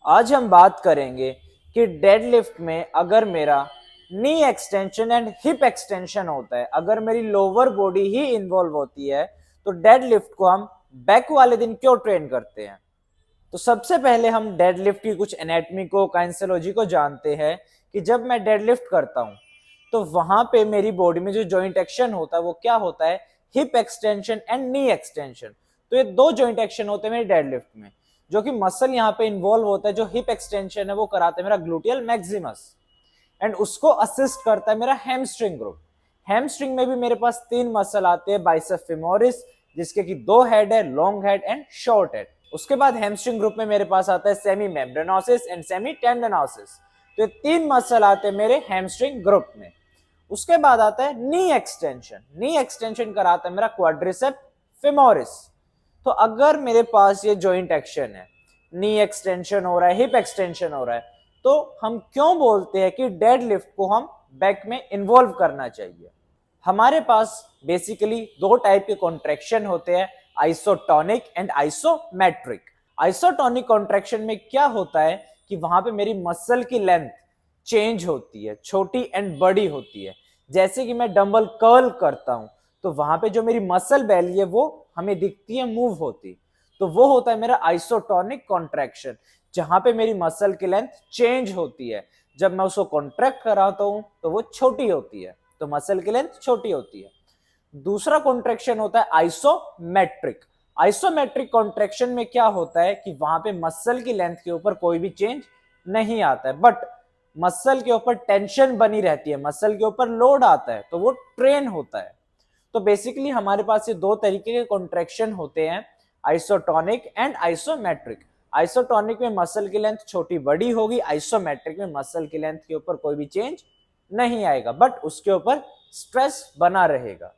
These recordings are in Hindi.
आज हम बात करेंगे कि डेडलिफ्ट में अगर मेरा knee extension and hip extension होता है, अगर मेरी लोअर बॉडी ही इन्वॉल्व होती है, तो डेडलिफ्ट को हम बैक वाले दिन क्यों ट्रेन करते हैं। तो सबसे पहले हम डेडलिफ्ट की कुछ एनाटॉमी को, काइंसियोलॉजी को जानते हैं कि जब मैं डेडलिफ्ट करता हूं तो वहां पे मेरी बॉडी में जो जॉइंट एक्शन होता है वो क्या होता है, hip extension and knee extension. तो ये दो जॉइंट एक्शन होते हैं मेरे डेडलिफ्ट में, जो कि मसल यहाँ पे इन्वॉल्व होता है। जो हिप एक्सटेंशन है वो कराता है मेरा ग्लूटियल मैक्सिमस एंड उसको असिस्ट करता है मेरा हैमस्ट्रिंग ग्रुप। हैमस्ट्रिंग में भी मेरे पास तीन मसल आते हैं, बाइसेप फेमोरिस जिसके कि दो हेड है, long head and short head. उसके बाद हैमस्ट्रिंग ग्रुप में मेरे पास आता है सेमी मेम्ब्रेनोसिस एंड सेमी टेंडनोसिस। तो ये तीन मसल आते हैं मेरे हैमस्ट्रिंग ग्रुप में। उसके बाद आता है नी एक्सटेंशन। नी एक्सटेंशन कराता है मेरा क्वाड्रिसेप फेमोरिस। तो अगर मेरे पास ये जॉइंट एक्शन है, नी एक्सटेंशन हो रहा है, हिप एक्सटेंशन हो रहा है, तो हम क्यों बोलते हैं कि डेडलिफ्ट को हम बैक में इन्वॉल्व करना चाहिए। हमारे पास बेसिकली दो टाइप के कॉन्ट्रैक्शन होते हैं, isotonic and isometric. Isotonic contraction में क्या होता है कि वहां पे मेरी मसल की लेंथ चेंज होती है, छोटी एंड बड़ी होती है। जैसे कि मैं डंबल कर्ल करता हूं तो वहां पे जो मेरी मसल बैली है वो हमें दिखती है, मूव होती। तो वो होता है मेरा आइसोटोनिक कॉन्ट्रैक्शन, जहां पे मेरी मसल की लेंथ चेंज होती है। जब मैं उसको कॉन्ट्रैक्ट कराता हूं तो वो छोटी होती है, तो मसल की लेंथ छोटी होती है। दूसरा कॉन्ट्रैक्शन होता है आइसोमेट्रिक। आइसोमेट्रिक कॉन्ट्रैक्शन में क्या होता है कि वहां पे मसल की लेंथ के ऊपर कोई भी चेंज नहीं आता है, बट मसल के ऊपर टेंशन बनी रहती है, मसल के ऊपर लोड आता है, तो वो ट्रेन होता है। तो बेसिकली हमारे पास ये दो तरीके के कॉन्ट्रैक्शन होते हैं, आइसोटोनिक एंड आइसोमेट्रिक। आइसोटोनिक में मसल की लेंथ छोटी बड़ी होगी, आइसोमेट्रिक में मसल की लेंथ के ऊपर कोई भी चेंज नहीं आएगा, बट उसके ऊपर स्ट्रेस बना रहेगा।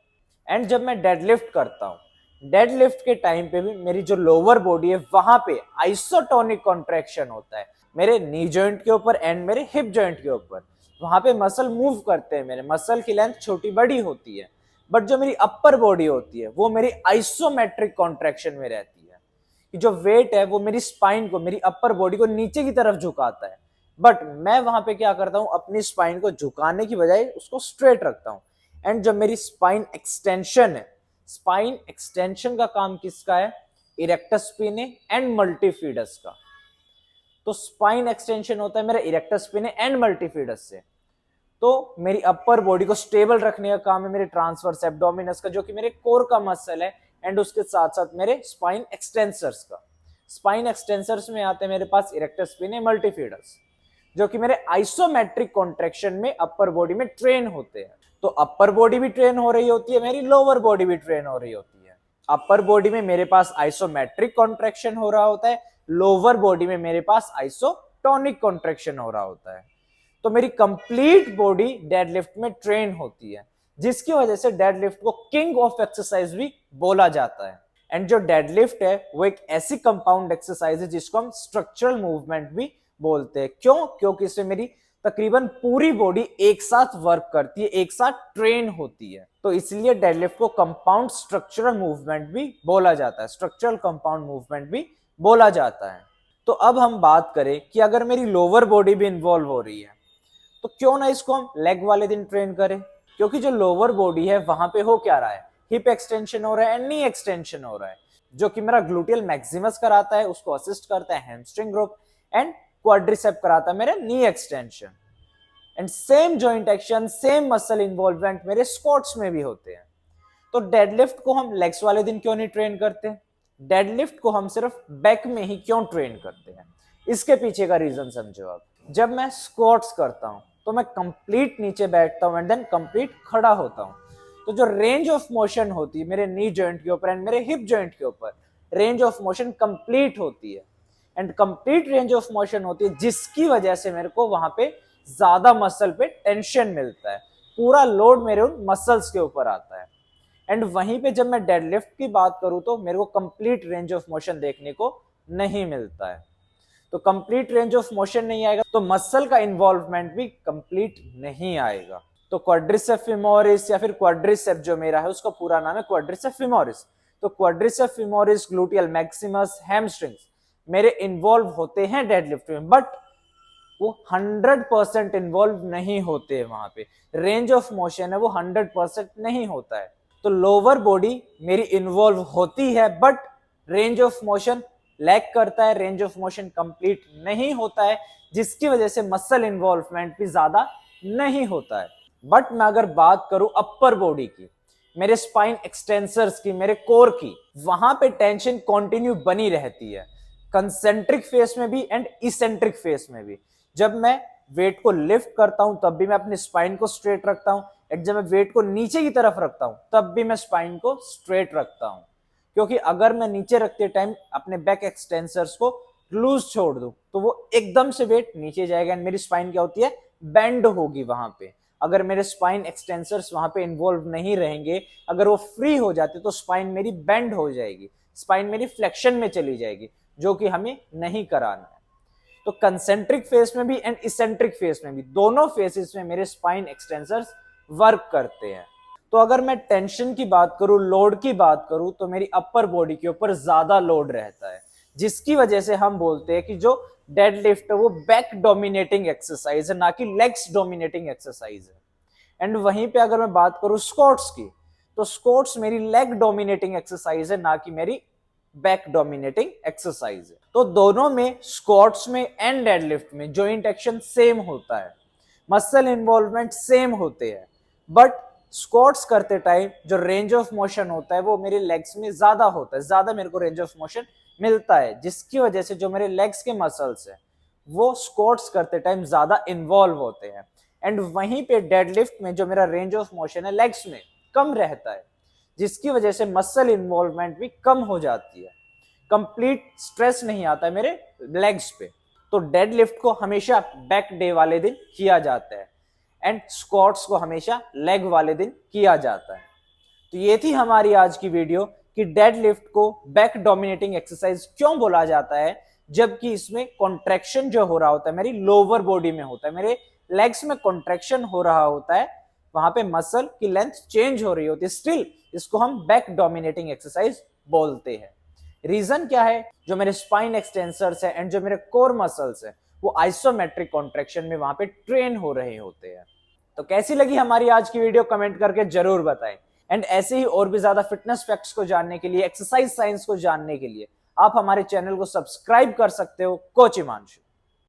एंड जब मैं डेडलिफ्ट करता हूं, डेडलिफ्ट के टाइम पे भी मेरी जो लोअर बॉडी है वहां पे आइसोटोनिक कॉन्ट्रैक्शन होता है, मेरे नी जॉइंट के ऊपर एंड मेरे हिप जॉइंट के ऊपर। वहां पे मसल मूव करते हैं, मेरे मसल की लेंथ छोटी बड़ी होती है, बट जो मेरी अपर बॉडी होती है वो मेरी आइसोमेट्रिक कॉन्ट्रैक्शन में रहती है, कि जो वेट है वो मेरी स्पाइन को, मेरी अपर बॉडी को नीचे की तरफ झुकाता है। बट मैं वहां पे क्या करता हूं, अपनी स्पाइन को झुकाने की बजाय उसको स्ट्रेट रखता हूं। एंड जब मेरी स्पाइन एक्सटेंशन है, स्पाइन एक्सटेंशन का काम किसका है, इरेक्टस स्पिने एंड मल्टीफिडस का। तो स्पाइन एक्सटेंशन होता है मेरा इरेक्टस स्पिने एंड मल्टीफिडस से। तो मेरी अपर बॉडी को स्टेबल रखने का काम है मेरे ट्रांसवर्स एब्डोमिनस का, जो कि मेरे कोर का मसल है, एंड उसके साथ साथ मेरे स्पाइन एक्सटेंसर्स का। स्पाइन एक्सटेंसर्स में आते हैं मेरे पास इरेक्टस स्पिने मल्टीफिडस, जो कि मेरे आइसोमेट्रिक कॉन्ट्रैक्शन में अपर बॉडी में ट्रेन होते हैं। तो अपर बॉडी भी ट्रेन हो रही होती है, मेरी लोअर बॉडी भी ट्रेन हो रही होती है। अपर बॉडी में मेरे पास आइसोमेट्रिक कॉन्ट्रैक्शन हो रहा होता है, लोअर बॉडी में मेरे पास आइसोटोनिक कॉन्ट्रैक्शन हो रहा होता है। तो मेरी कंप्लीट बॉडी डेडलिफ्ट में ट्रेन होती है, जिसकी वजह से डेडलिफ्ट को किंग ऑफ एक्सरसाइज भी बोला जाता है। एंड जो डेडलिफ्ट है वो एक ऐसी कंपाउंड एक्सरसाइज है जिसको हम स्ट्रक्चरल मूवमेंट भी बोलते हैं। क्यों? क्योंकि इससे मेरी तकरीबन पूरी बॉडी एक साथ वर्क करती है, एक साथ ट्रेन होती है। तो इसलिए डेडलिफ्ट को कंपाउंड स्ट्रक्चरल मूवमेंट भी बोला जाता है, स्ट्रक्चरल कंपाउंड मूवमेंट भी बोला जाता है। तो अब हम बात करें कि अगर मेरी लोअर बॉडी भी इन्वॉल्व हो रही है, तो क्यों ना इसको हम लेग वाले दिन ट्रेन करें। क्योंकि जो लोअर बॉडी है वहां पे हो क्या रहा है, हिप एक्सटेंशन हो रहा है एंड नी एक्सटेंशन हो रहा है, जो कि मेरा ग्लूटियल मैक्सिमस कराता है, उसको असिस्ट करता है हैमस्ट्रिंग ग्रुप, एंड क्वाड्रिसेप कराता है मेरा knee extension. And same joint action, same muscle involvement मेरे स्क्वाट्स में भी होते हैं। तो डेडलिफ्ट को हम लेग्स वाले दिन क्यों नहीं ट्रेन करते, डेडलिफ्ट को हम सिर्फ बैक में ही क्यों ट्रेन करते हैं, इसके पीछे का रीजन समझो आप। जब मैं स्क्वाट्स करता हूं तो मैं कंप्लीट नीचे बैठता हूं एंड देन कंप्लीट खड़ा होता हूं। तो जो रेंज ऑफ मोशन होती है मेरे नी जॉइंट के ऊपर एंड मेरे हिप जॉइंट के ऊपर, रेंज ऑफ मोशन कंप्लीट होती है। And complete range of motion होती है, जिसकी वजह से मेरे को वहां पे ज्यादा मसल पे टेंशन मिलता है, पूरा लोड मेरे उन मसल्स के ऊपर आता है। एंड वहीं पे जब मैं डेडलिफ्ट की बात करूं तो मेरे को कंप्लीट रेंज ऑफ मोशन देखने को नहीं मिलता है। तो कंप्लीट रेंज ऑफ मोशन नहीं आएगा तो मसल का इन्वॉल्वमेंट भी कंप्लीट नहीं आएगा। तो क्वाड्रिसेप फेमोरिस या फिर क्वाड्रिसेप जो मेरा है उसका पूरा नाम है क्वाड्रिसेप फेमोरिस। तो quadricep femoris, gluteal Maximus, hamstrings, मेरे इन्वॉल्व होते हैं डेडलिफ्ट में, बट वो 100% इन्वॉल्व नहीं होते वहां पे। रेंज ऑफ मोशन है वो 100% नहीं होता है। तो लोअर बॉडी मेरी इन्वॉल्व होती है, but range of motion lag करता है, रेंज ऑफ मोशन कंप्लीट नहीं होता है, जिसकी वजह से मसल इन्वॉल्वमेंट भी ज्यादा नहीं होता है। बट मैं अगर बात करूं अपर बॉडी की, मेरे स्पाइन एक्सटेंसर्स की, मेरे कोर की, वहां पे टेंशन कंटिन्यू बनी रहती है, कंसेंट्रिक फेस में भी एंड इसेंट्रिक फेस में भी। जब मैं वेट को लिफ्ट करता हूं तब भी मैं अपने स्पाइन को स्ट्रेट रखता हूं, एंड जब मैं वेट को नीचे की तरफ रखता हूं तब भी मैं स्पाइन को स्ट्रेट रखता हूं। क्योंकि अगर मैं नीचे रखते टाइम अपने बैक एक्सटेंसर्स को लूज छोड़ दूं तो वो एकदम से वेट नीचे जाएगा एंड मेरी स्पाइन क्या होती है, बेंड होगी वहां पे। अगर मेरे स्पाइन एक्सटेंसर्स वहां पे इन्वॉल्व नहीं रहेंगे, अगर वो फ्री हो जाते तो स्पाइन मेरी बेंड हो जाएगी, स्पाइन मेरी फ्लेक्शन में चली जाएगी, जो कि हमें नहीं कराना है। तो कंसेंट्रिक फेस में भी एंड इसेंट्रिक फेस में भी, दोनों फेसेस में मेरे स्पाइन एक्सटेंसर्स वर्क करते हैं। तो अगर मैं टेंशन की बात करूं, लोड की बात करूं, तो मेरी अपर बॉडी के ऊपर ज्यादा लोड रहता है, जिसकी वजह से हम बोलते हैं कि जो डेडलिफ्ट है वो बैक डोमिनेटिंग एक्सरसाइज है, ना कि लेग्स डोमिनेटिंग एक्सरसाइज है। एंड वहीं पे अगर मैं बात करूं स्क्वाट्स की, तो स्क्वाट्स मेरी लेग डोमिनेटिंग एक्सरसाइज है, ना कि मेरी बैक डोमिनेटिंग एक्सरसाइज है। तो दोनों में, स्क्वाट्स में एंड डेडलिफ्ट में, जॉइंट एक्शन सेम होता है, मसल इन्वॉल्वमेंट सेम होते हैं, बट स्क्वाट्स करते टाइम जो रेंज ऑफ मोशन होता है वो मेरे लेग्स में ज्यादा होता है, ज्यादा मेरे को रेंज ऑफ मोशन मिलता है, जिसकी वजह से जो मेरे लेग्स के मसल्स है वो स्क्वाट्स करते टाइम ज्यादा इन्वॉल्व होते हैं। एंड वहीं पे डेडलिफ्ट में जो मेरा रेंज ऑफ मोशन है लेग्स में कम रहता है, जिसकी वजह से मसल इन्वॉल्वमेंट भी कम हो जाती है, कंप्लीट स्ट्रेस नहीं आता है मेरे लेग्स पे। तो डेडलिफ्ट को हमेशा बैक डे वाले दिन किया जाता है एंड स्क्वाट्स को हमेशा लेग वाले दिन किया जाता है। तो ये थी हमारी आज की वीडियो कि डेडलिफ्ट को बैक डोमिनेटिंग एक्सरसाइज क्यों बोला जाता है, जबकि इसमें कॉन्ट्रैक्शन जो हो रहा होता है मेरी लोअर बॉडी में होता है, मेरे लेग्स में कॉन्ट्रैक्शन हो रहा होता है, वहां पे मसल की लेंथ चेंज हो रही होती है, स्टिल इसको हम बैक डोमिनेटिंग एक्सरसाइज बोलते हैं। रीजन क्या है, जो मेरे स्पाइन एक्सटेंसर्स है एंड जो मेरे कोर मसल्स है वो आइसोमेट्रिक कॉन्ट्रैक्शन में वहां पे ट्रेन हो रहे होते हैं। तो कैसी लगी हमारी आज की वीडियो, कमेंट करके जरूर बताएं। एंड ऐसे ही और भी ज्यादा फिटनेस फैक्ट्स को जानने के लिए, एक्सरसाइज साइंस को जानने के लिए आप हमारे चैनल को सब्सक्राइब कर सकते हो, कोच हिमांशु।